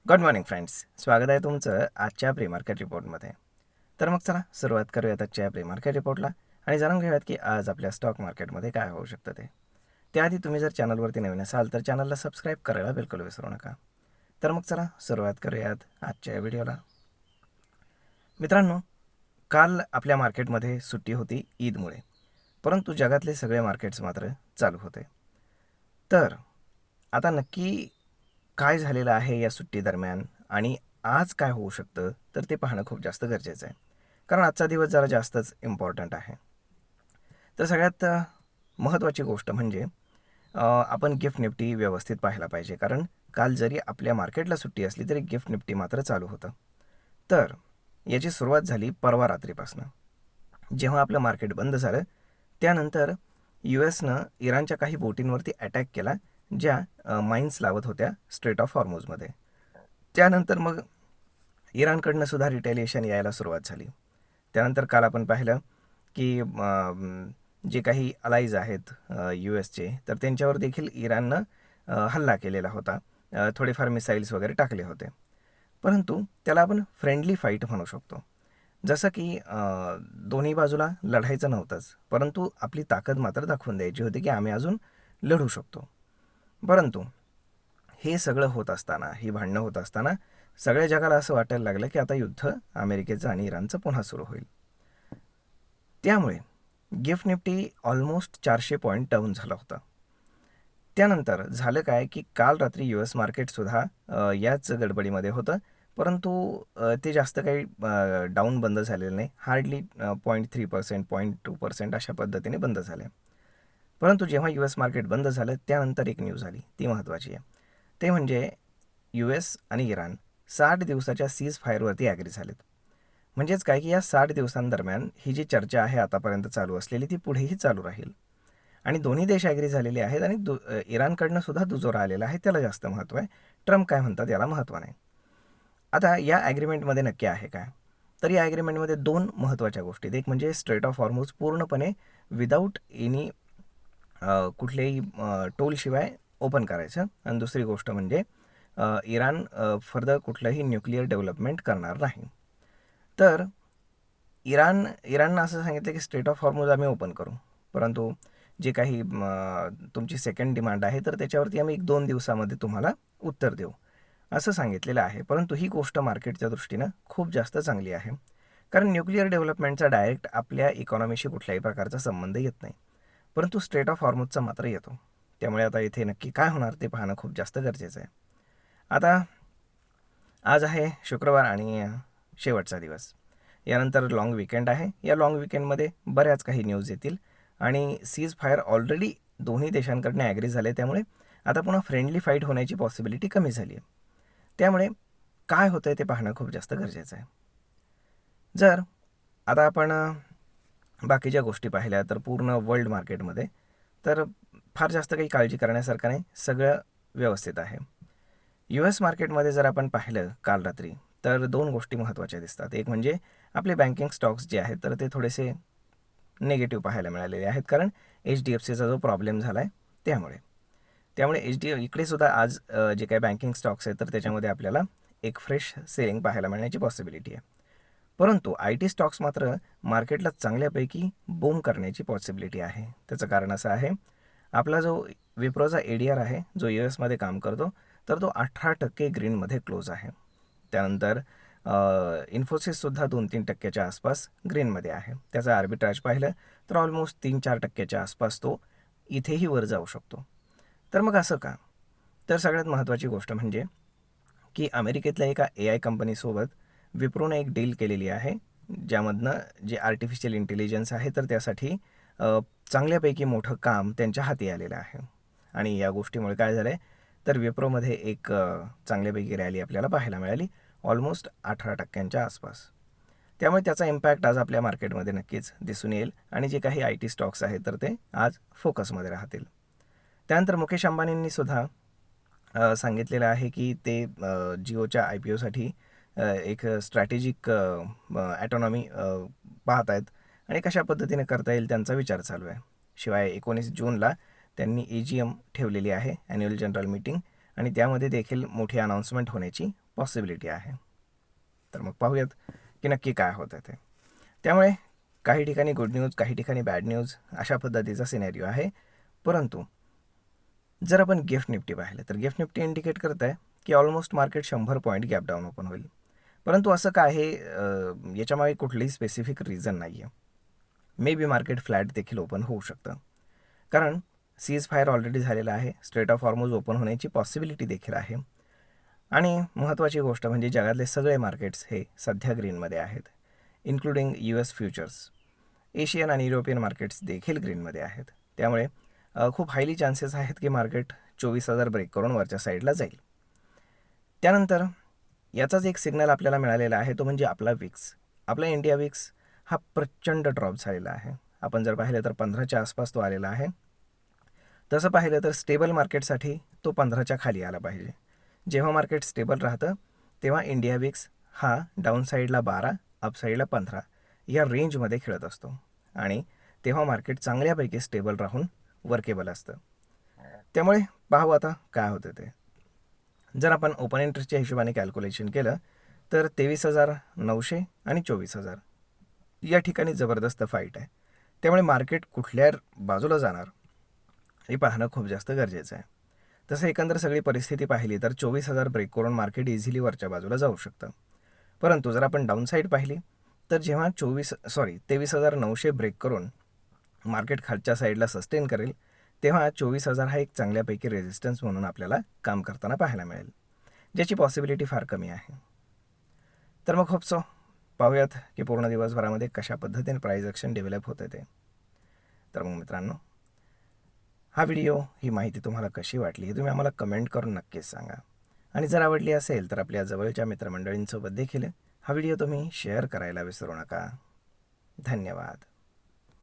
Good morning friends, स्वागत आहे तुमचं आजच्या प्री मार्केट रिपोर्टमध्ये. तर मग चला सुरुवात करूयात आजच्या प्री मार्केट रिपोर्टला आणि जाणून घेऊयात की आज आपल्या स्टॉक मार्केटमध्ये काय होऊ शकतं ते. त्याआधी तुम्ही जर चॅनलवरती नवीन असाल तर चॅनलला सबस्क्राईब करायला बिलकुल विसरू नका. तर मग चला सुरुवात करूयात आजच्या व्हिडिओला. मित्रांनो, काल आपल्या मार्केटमध्ये सुट्टी होती ईदमुळे, परंतु जगातले सगळे मार्केट्स मात्र चालू होते. तर आता नक्की काय झालेलं आहे या सुट्टी दरम्यान आणि आज काय होऊ शकतं तर ते पाहणं खूप जास्त गरजेचं आहे, कारण आजचा दिवस जरा जास्तच इम्पॉर्टंट आहे. तर सगळ्यात महत्त्वाची गोष्ट म्हणजे आपण गिफ्ट निफ्टी व्यवस्थित पाहायला पाहिजे, कारण काल जरी आपल्या मार्केटला सुट्टी असली तरी गिफ्ट निफ्टी मात्र चालू होतं. तर याची सुरुवात झाली परवा रात्रीपासून. जेव्हा आपलं मार्केट बंद झालं त्यानंतर US-नं इराणच्या काही बोटींवरती अटॅक केला, ज्या माइन्स लावत होत्या स्ट्रेट ऑफ हॉर्मुझमध्ये. त्यानंतर मग इराणकडनं सुद्धा रिटेलिएशन यायला सुरुवात झाली. त्यानंतर काल आपण पाहिलं की जे काही अलाईज आहेत US-चे, तर त्यांच्यावर देखील इराणनं हल्ला केलेला होता. थोडेफार मिसाईल्स वगैरे टाकले होते, परंतु त्याला आपण फ्रेंडली फाईट म्हणू शकतो. जसं की दोन्ही बाजूला लढायचं नव्हतंच, परंतु आपली ताकद मात्र दाखवून द्यायची होती की आम्ही अजून लढू शकतो. परंतु हे सगळं होत असताना, ही भांडणं होत असताना सगळ्या जगाला असं वाटायला लागलं की आता युद्ध अमेरिकेचं आणि इराणचं पुन्हा सुरू होईल. त्यामुळे gift Nifty almost 400 point down झाला होता. त्यानंतर झालं काय की काल रात्री US मार्केटसुद्धा याच गडबडीमध्ये होतं, परंतु ते जास्त काही डाऊन बंद झालेलं नाही. हार्डली 0.3%, 0.2% अशा पद्धतीने बंद झाले. परंतु जेव्हा US मार्केट बंद झालं त्यानंतर एक न्यूज आली, ती महत्त्वाची आहे. ते म्हणजे US आणि इराण 60 दिवसाच्या सीज फायरवरती ॲग्री झालेत. म्हणजेच काय की या 60 दिवसांदरम्यान ही जी चर्चा आहे आतापर्यंत चालू असलेली ती पुढेही चालू राहील. आणि दोन्ही देश ॲग्री झालेले आहेत आणि इराणकडनं सुद्धा दुजोरा आलेला आहे, त्याला जास्त महत्त्व आहे. ट्रम्प काय म्हणतात याला महत्त्व नाही. आता या ॲग्रीमेंटमध्ये नक्की आहे काय? तर या ॲग्रीमेंटमध्ये दोन महत्त्वाच्या गोष्टी आहेत. एक म्हणजे स्ट्रेट ऑफ हॉर्मुझ पूर्णपणे विदाऊट एनी कुठल्याही टोलशिवाय ओपन करायचं, आणि दुसरी गोष्ट म्हणजे इराण फर्दर कुठलंही न्यूक्लिअर डेव्हलपमेंट करणार नाही. तर इराणनं असं सांगितलं की स्ट्रेट ऑफ हॉर्मुझ आम्ही ओपन करू, परंतु जे काही तुमची सेकंड डिमांड आहे तर त्याच्यावरती आम्ही 1-2 दिवसामध्ये तुम्हाला उत्तर देऊ, असं सांगितलेलं आहे. परंतु ही गोष्ट मार्केटच्या दृष्टीनं खूप जास्त चांगली आहे, कारण न्यूक्लिअर डेव्हलपमेंटचा डायरेक्ट आपल्या इकॉनॉमीशी कुठल्याही प्रकारचा संबंध येत नाही, परंतु स्ट्रेट ऑफ हॉर्मुझचा मात्र येतो. त्यामुळे आता इथे नक्की काय होणार ते पाहणं खूप जास्त गरजेचं आहे. आता आज आहे शुक्रवार आणि शेवटचा दिवस. यानंतर लाँग विकेंड आहे. या लाँग विकेंडमध्ये बऱ्याच काही न्यूज येतील आणि सीज फायर ऑलरेडी दोन्ही देशांकडनं ॲग्री झाले, त्यामुळे आता पुन्हा फ्रेंडली फाईट होण्याची पॉसिबिलिटी कमी झाली आहे. त्यामुळे काय होतं आहे ते पाहणं खूप जास्त गरजेचं आहे. जर आता आपण बाकीच्या गोष्टी पाहिल्या तर पूर्ण वर्ल्ड मार्केटमध्ये तर फार जास्त काही काळजी करण्यासारखं नाही, सगळं व्यवस्थित आहे. US मार्केटमध्ये जर आपण पाहिलं काल रात्री तर दोन गोष्टी महत्त्वाच्या दिसतात. एक म्हणजे आपले बँकिंग स्टॉक्स जे आहेत तर ते थोडेसे निगेटिव्ह पाहायला मिळालेले आहेत, कारण HDFCचा जो प्रॉब्लेम झाला आहे त्यामुळे इकडे सुद्धा आज जे काही बँकिंग स्टॉक्स आहेत तर त्याच्यामध्ये आपल्याला एक फ्रेश सेलिंग पाहायला मिळण्याची पॉसिबिलिटी आहे. परंतु IT स्टॉक्स मात्र मार्केटला चांगल्यापैकी बूम करण्याची पॉसिबिलिटी आहे. त्याचं कारण असं आहे, आपला जो विप्रोचा ADR आहे जो US-मध्ये काम करतो तर तो 18% ग्रीनमध्ये क्लोज आहे. त्यानंतर इन्फोसिससुद्धा 2-3% आसपास ग्रीनमध्ये आहे. त्याचा आर्बिट्राज पाहिलं तर ऑलमोस्ट 3-4% आसपास तो इथेही वर जाऊ शकतो. तर मग असं का? तर सगळ्यात महत्त्वाची गोष्ट म्हणजे की अमेरिकेतल्या एका AI कंपनीसोबत विप्रोने एक डील केलेली आहे, ज्यामधनं जे आर्टिफिशियल इंटेलिजन्स आहे तर त्यासाठी चांगल्यापैकी मोठं काम त्यांच्या हाती आलेलं आहे. आणि या गोष्टीमुळे काय झालं आहे तर विप्रोमध्ये एक चांगल्यापैकी रॅली आपल्याला पाहायला मिळाली, ऑलमोस्ट 18% आसपास. त्यामुळे त्याचा इम्पॅक्ट आज आपल्या मार्केटमध्ये नक्कीच दिसून येईल आणि जे काही IT स्टॉक्स आहेत तर ते आज फोकसमध्ये राहतील. त्यानंतर मुकेश अंबानींनी सुद्धा सांगितलेलं आहे की ते जिओच्या IPOसाठी एक स्ट्रॅटेजिक ॲटॉनॉमी पाहत आहेत आणि कशा पद्धतीने करता येईल त्यांचा विचार चालू आहे. शिवाय 19 जूनला त्यांनी AGM ठेवलेली आहे, ॲन्युअल जनरल मीटिंग, आणि त्यामध्ये देखील मोठी अनाऊन्समेंट होण्याची पॉसिबिलिटी आहे. तर मग पाहूयात की नक्की काय होतं ते. त्यामुळे काही ठिकाणी गुड न्यूज, काही ठिकाणी बॅड न्यूज, अशा पद्धतीचा सिनेरिओ आहे. परंतु जर आपण गिफ्ट निफ्टी पाहिलं तर गिफ्ट निफ्टी इंडिकेट करत आहे की almost market 100 point gap down open होईल. परंतु असं काय आहे, याच्यामागे कुठलीही स्पेसिफिक रिझन नाही आहे. मे बी मार्केट फ्लॅट देखील ओपन होऊ शकतं, कारण सीज फायर ऑलरेडी झालेला आहे. स्ट्रेट ऑफ हॉर्मोज ओपन होण्याची पॉसिबिलिटी देखील आहे. आणि महत्त्वाची गोष्ट म्हणजे जगातले सगळे मार्केट्स हे सध्या ग्रीनमध्ये आहेत, इन्क्लुडिंग US फ्युचर्स. एशियन आणि युरोपियन मार्केट्स देखील ग्रीनमध्ये आहेत. त्यामुळे खूप हायली चान्सेस आहेत की मार्केट 24,000 ब्रेक करून वरच्या साईडला जाईल. त्यानंतर याचाच एक सिग्नल आपल्याला मिळालेला आहे, तो म्हणजे आपला विक्स. आपला इंडिया विक्स हा प्रचंड ड्रॉप झालेला आहे. आपण जर पाहिलं तर 15च्या आसपास तो आलेला आहे. तसं पाहिलं तर स्टेबल मार्केटसाठी तो 15च्या खाली आला पाहिजे. जेव्हा मार्केट स्टेबल राहतं तेव्हा इंडिया विक्स हा डाऊन साईडला 12, अप साईडला 15 या रेंजमध्ये खेळत असतो आणि तेव्हा मार्केट चांगल्यापैकी स्टेबल राहून वर्केबल असतं. त्यामुळे पाहू आता काय होतं ते. जर आपण ओपन इंटरेस्टच्या हिशोबाने कॅल्क्युलेशन केलं तर 23,900 आणि 24,000 या ठिकाणी जबरदस्त फाईट आहे. त्यामुळे मार्केट कुठल्या बाजूला जाणार हे पाहणं खूप जास्त गरजेचं आहे. तसं एकंदर सगळी परिस्थिती पाहिली तर 24,000 ब्रेक करून मार्केट इझिली वरच्या बाजूला जाऊ शकतं. परंतु जर आपण डाऊन साईड पाहिली तर जेव्हा 23,900 ब्रेक करून मार्केट खालच्या साईडला सस्टेन करेल तेव्हा 24,000 हा एक चांगल्यापैकी रेजिस्टन्स म्हणून आपल्याला काम करताना पाहायला मिळेल, ज्याची पॉसिबिलिटी फार कमी आहे. तर मग होप सो पाहूयात की पूर्ण दिवसभरामध्ये कशा पद्धतीने प्राईस ॲक्शन डेव्हलप होतं ते. तर मग मित्रांनो, हा व्हिडिओ, ही माहिती तुम्हाला कशी वाटली हे तुम्ही आम्हाला कमेंट करून नक्कीच सांगा. आणि जर आवडली असेल तर आपल्या जवळच्या मित्रमंडळींसोबत देखील हा व्हिडिओ तुम्ही शेअर करायला विसरू नका. धन्यवाद.